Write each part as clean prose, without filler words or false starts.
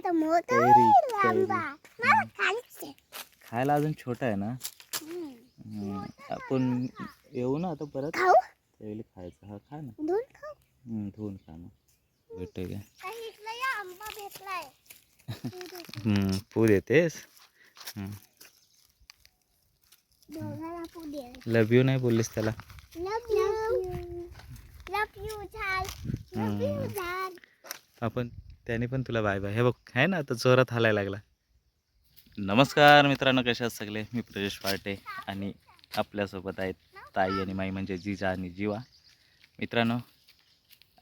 आता मोठा कैरी होईल कैरी आंबा. मला खायचं आहे. खायला अजून छोटा आहे ना. हम्म. आपण येऊ ना आता परत खाऊ त्यावेळी खायचं. हा खा ना. दूध खाऊ धुवून खा ना. भेटते का? काही इथला या आंबा भेटलाय. पू देतेस. दोघांना पुढे लव यू नाही बोललीस त्याला. लव यू लव यू झाल लव यू झाल. आपण त्याने पण तुला बाय बाय. हे बघ आहे ना आता जोरात हालायला लागला. नमस्कार मित्रांनो, कशा आहात सगळे. मी प्रजेश पार्टे आणि आपल्यासोबत आहेत ताई आणि माई म्हणजे जिजा आणि जीवा. मित्रांनो,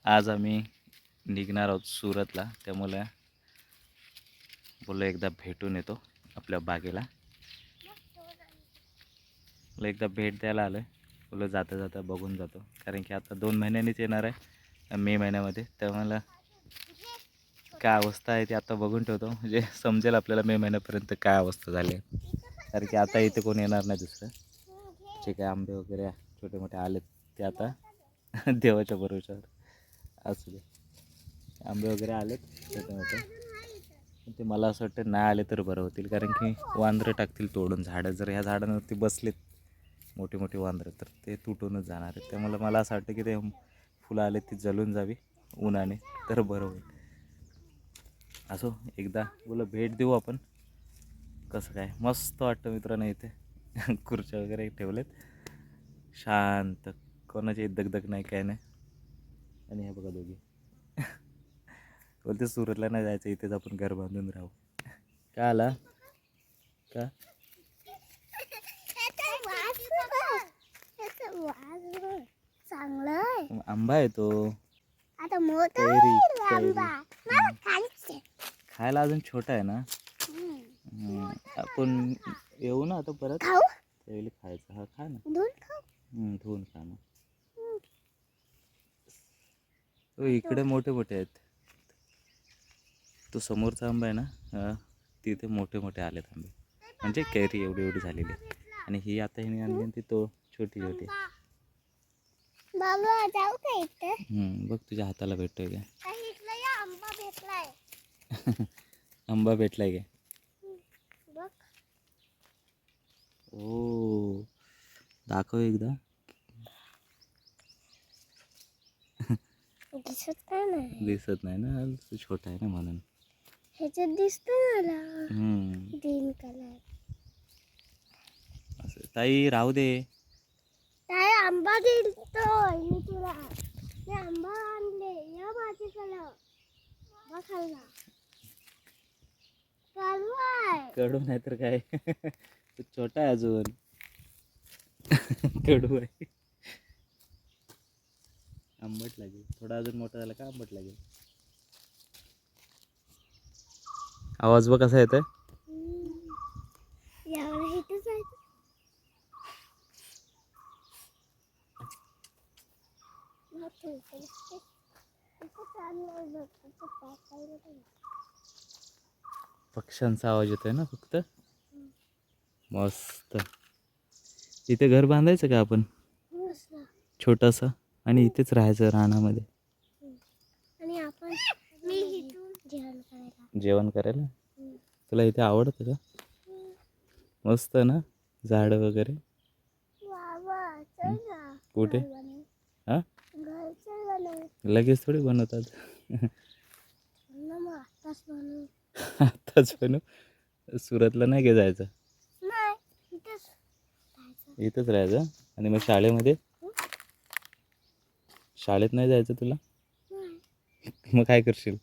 आज आम्ही निघणार आहोत सुरतला. त्यामुळे बोललो एकदा भेटून येतो आपल्या बागेला. बोललो एकदा भेट द्यायला आलो आहे. बोललो जाता जाता बघून जातो, कारण की आता 2 महिन्यांनीच येणार आहे मे महिन्यामध्ये. त्यामुळे काय अवस्था आहे ती आता बघून ठेवतो, म्हणजे समजेल आपल्याला मे महिन्यापर्यंत काय अवस्था झाली आहे. कारण की आता इथे कोण येणार नाही दुसरं. जे काय आंबे वगैरे छोटे मोठे आलेत ते आता देवाच्या भरोशावर असू दे. आंबे वगैरे आलेत छोटे मोठे, ते मला असं वाटतं नाही आले तर बरं होतील, कारण की वांदरं टाकतील तोडून झाडं. जर ह्या झाडांवरती बसलेत मोठी मोठी वांदरं तर ते तुटूनच जाणार आहेत. त्यामुळे मला असं वाटतं की ते फुलं आले ती जळून जावी उन्हाने तर बरं होईल. असो एकदा बोला भेट देऊ आपण. कसं काय मस्त वाटतं मित्रांनो इथे. खुर्च्या वगैरे ठेवलेत शांत, कोणाची दगदग नाही काय नाही. आणि हे बघा दोघी बोलते सुरतला नाही जायचं, इथेच आपण घर बांधून राहू. का आला का? चांगलं आंबा आहे तो. आता मोठा कैरी होईल कैरी आंबा. मला खायचं आहे. खायला अजून छोटा आहे ना. आपण येऊ ना आता परत खाऊ त्यावेळी खायचं. हा खा ना. दूध खाऊ धुवून खा ना. इकडे मोठे मोठे आहेत. तो समोरचा आंबा आहे ना, तिथे मोठे मोठे आलेत आंबे, म्हणजे कैरी एवढी एवढी झालेली. आणि ही आता हिने आणली ती तो छोटी छोटी. बाबा जाऊ का इथं? बघ तुझ्या हाताला भेटतोय का? काही इथला या आंबा भेटलाय. आंबा भेटलाय का? बघ ओ दाखव एकदा. दिसत नाही. दिसत नाही ना, तो छोटा आहे ना म्हणून. ह्याच्यात दिसतोय मला ग्रीन कलर. असं ताई राहू दे. काय आंबा दिलतोय मी तुला. ते आंबा आणले या भाजीकडं. आंबा खाल्ला. कडू आहे. कडू नाही तर काय. तो छोटा आहे अजून. कडू आहे. आंबट लागेल थोडा, अजून मोठा झाला का आंबट लागेल. आवाज बघ कसा येतोय. यावर इथेच आहे. पक्ष्यांचा आवाज येतोय ना फक्त. मस्त. इथे घर बांधायचं का आपण छोटासा, आणि इथेच राहायचं रानामध्ये. आणि आपण मी इथून जेवण करायला. तुला इथे आवडतं का? मस्त ना झाड वगैरे. कुठे? हा लगेच थोडी बनवतात. आताच बनव. सुरतला नाही गे जायचं. इथंच राहायचं. आणि मग शाळेमध्ये, शाळेत नाही जायचं तुला. मग काय करशील?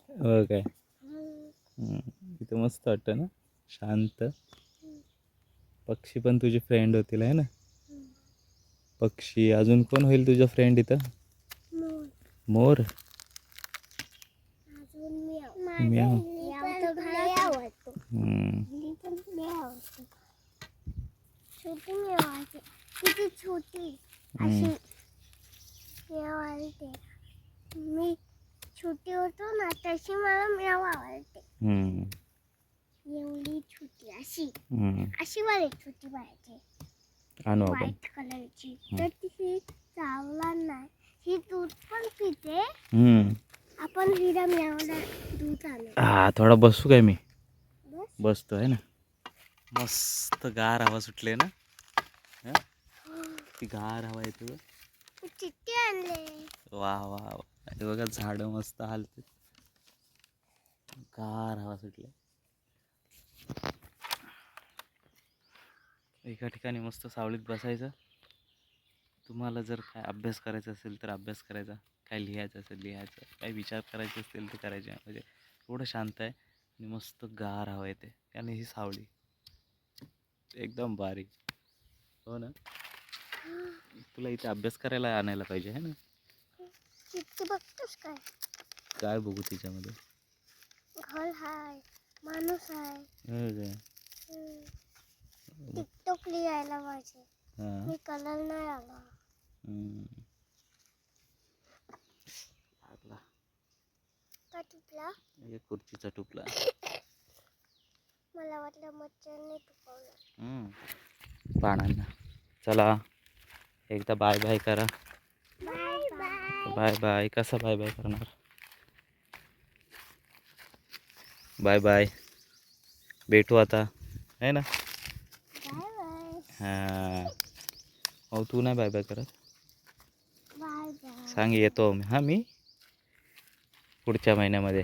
हो काय. इथं मस्त वाटतं ना, शांत. पक्षी पण तुझी फ्रेंड होतील आहे ना. पक्षी अजून कोण होईल तुझ्या फ्रेंड इथं? मोर. म्याव. छोटी मेवाची किती छोटी अशी आवडते. मी छोटी होतो ना तशी मला मेव आवडते. एवढी छोटी अशी अशी मला छोटी पाहिजे. आणू आपण. व्हाईट कलरची. तर ती चावला आपण विरम एवढा दूध आलो. हा थोडा बसू काय मी बस. बसतो आहे ना. मस्त गार हवा सुटली ना. हा? ती गार हवा येते बघ. चिठ्ठी आणले. वा वा वा. हे बघा झाडं मस्त हालते. गार हवा सुटली. एका ठिकाणी मस्त सावलीत बसायचं. तुम्हाला जर काय अभ्यास करायचा असेल तर अभ्यास करायचा, काय लिहायचं असेल लिहायचं, काय विचार करायचे असतील ते करायचे. म्हणजे एवढं शांत आहे आणि मस्त गार हवा येते आणि ही सावली एकदम बारीक. हो ना. तुला इथे अभ्यास करायला आणायला पाहिजे है ना. चिठ्ठी बघतोस काय? काय बघू तिच्यामध्ये? घर हाय, माणूस आहे. हो काय? टिकटॉक लिहायला पाहिजे. हां. मी कलर नाही आला. लागला. का तुटला? एक खुर्चीचा तुटला. मला वाटलं मच्छरने तुपवलं. पानांना. चला एकदा बाय बाय करा. Bye bye. Bye bye. कसा बाय बाय करणार? Bye bye. भेटू आता है ना. Bye bye. हां. हो तू नाही बाय बाय करत. Bye bye. सांग येतो हां मी पुढच्या महिन्यामध्ये.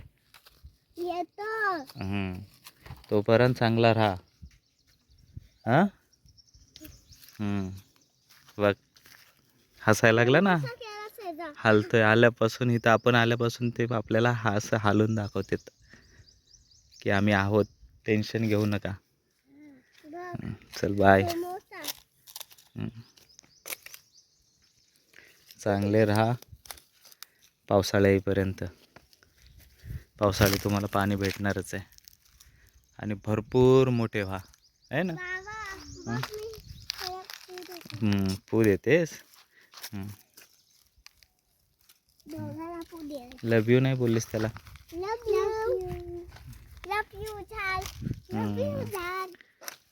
येतो. तोपर्यंत चांगला राहा. हां. बघ हसायला लागला ना. कसा केला सेजा? हालतोय आल्यापासून इथं आपण आल्यापासून ते आपल्याला असं हालून दाखवते की आम्ही आहोत, टेन्शन घेऊ नका. बघ. चल बाय. समोसा. चांगले राहा पावसाळ्या येईपर्यंत. पावसाळ्यात तुम्हाला पाणी भेटणारच आहे आणि भरपूर मोठे व्हा आहे ना. बाबा बघ मी खरं पूर येतेस. दोघांना पुढे. लव यू नाही बोललीस त्याला. लव यू. लव यू झाल. लव यू झाल.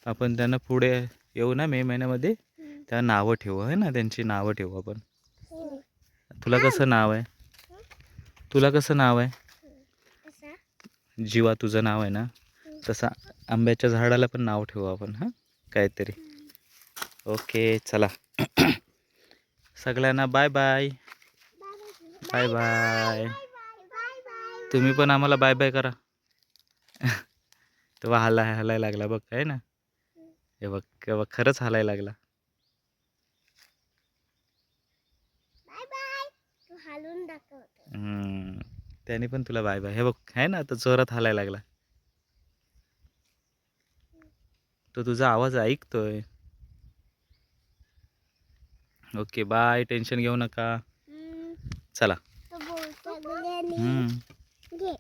आपण त्यांना पुढे येऊ ना मे महिन्यामध्ये, त्या नावं ठेवू आहे ना, त्यांची नावं ठेवू आपण. तुला कसं नाव आहे? तुला कसं नाव आहे? कसा? जीवा तुझं नाव आहे ना, तसं आंब्याच्या झाडाला पण नाव ठेवू आपण. हां काहीतरी. ओके चला. सगळ्यांना बाय बाय. Bye bye. तुम्ही पण आम्हाला बाय बाय करा. तेव्हा हलायला लागला बघ आहे ना. हे बघ बघ खरंच हलायला लागला. Bye bye. तू हालून दाखवतो. त्याने पण तुला बाय बाय. हे बघ आहे ना, तो जोरात हलायला लागला. तो तुझा आवाज ऐकतोय. Okay bye. टेन्शन घेऊ नका. चला. तो बोलतो. घे.